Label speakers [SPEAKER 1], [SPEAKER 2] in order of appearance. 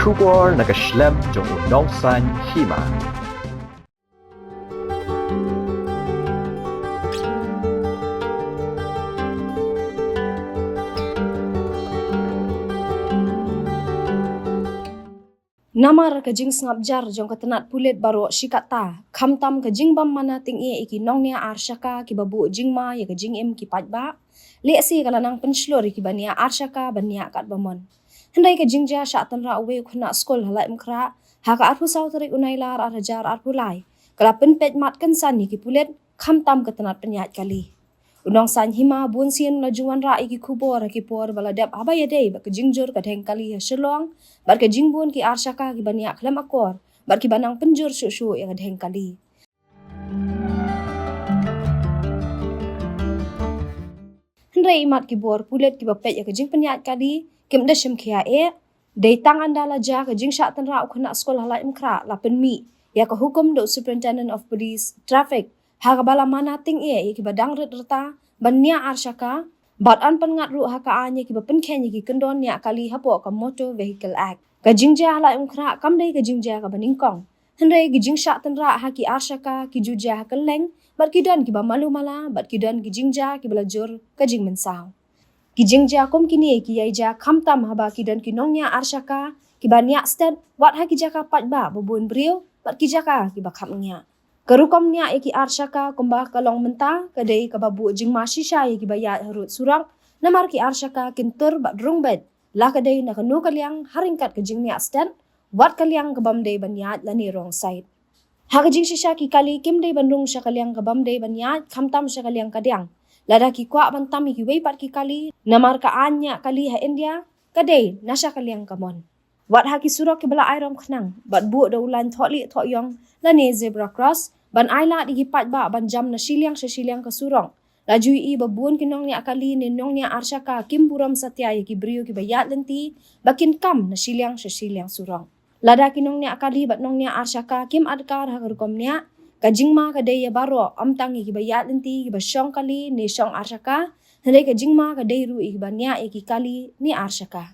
[SPEAKER 1] Kubor nakaslem jong unongsan hima.
[SPEAKER 2] Namar ka jing snapjar jong katanat pulit baro shikata khamtam ka jing bam mana ting e iki nong nia arshaka ki babu jingma ya ka jing em ki pajba le si kala nang penslor ki bania arshaka bania kat bamon hendai ka jingja sha tanra uwe khuna skol halai mkhra ha ka arpu sau tarik unailar arhajar arpulai kala penpet mat kan san ki pulit khamtam katanat penyat kali unong san hima bun sien la juan ra iki khubor ki por bala dep abaya dei ba ka jingjur ka dheng kali ha shlong bar ka jingbun ki arshaka ki bania khlam akor bar ki banang penjur shu ya ka dheng kali hendai imat ki bor pulet ki bapet ya ka jing penyat kali kim da shim khia e dei tang andala ja ka jing sha tan ra khuna skol halai mkhra la penmi ya ka hukum do superintendent of police traffic ha ka bala mana ting e ki badang ret reta bania arshaka bat an pan ngat ru ha ka anye ki bapen khen ki kendon nya kali hapo ka motor vehicle act ka jingja halai mkhra kam dei ka jingja ka baning kong hendai ki jing sha tan ra ha ki arshaka ki juja ha ka leng bat ki don ki ba malu mala bat ki don ki jingja ki bala jur ka jing mensau ki jingja kom kini ki yaija khamtam haba ki don ki nongnya arshaka ki bania stat wat ha ki jaka pat ba bubun brio bat ki jaka ki ba khamnya karukom nya ki arshaka komba kalong menta kadai ka babu jingma shisha ki bayat harut surang namar ki arshaka kintur bat rungbet la kadai na kanu kalyang haringkat ka jingnya stat wat kalyang ka bamdei banyat lani wrong side ha ka jing shisha ki kali kim dei bandung sha kalyang ka bamdei banyat khamtam sha kalyang kadyang lada ki kwa bantam ki wei pat ki kali namar ka anya kali ha India kadai nasha kalyang kamon wat ha ki surok ki bala airom khnang bat bu da ulan tholi thoyong la ne zebra cross ban aila di ki pat ba ban jam na shiliang ka surong la jui i babun ki nong nya kali ne nong nya arshaka kim buram satya ki brio ki bayat lenti bakin kam na shiliang surong lada ki nong nya kali bat nong nya arshaka kim adkar ha kom nya ka jingma ka dei baro amtang ki bayat lenti ki basyong kali ne shong arshaka hande ka jingma ka dei ru i banya ki kali ni arshaka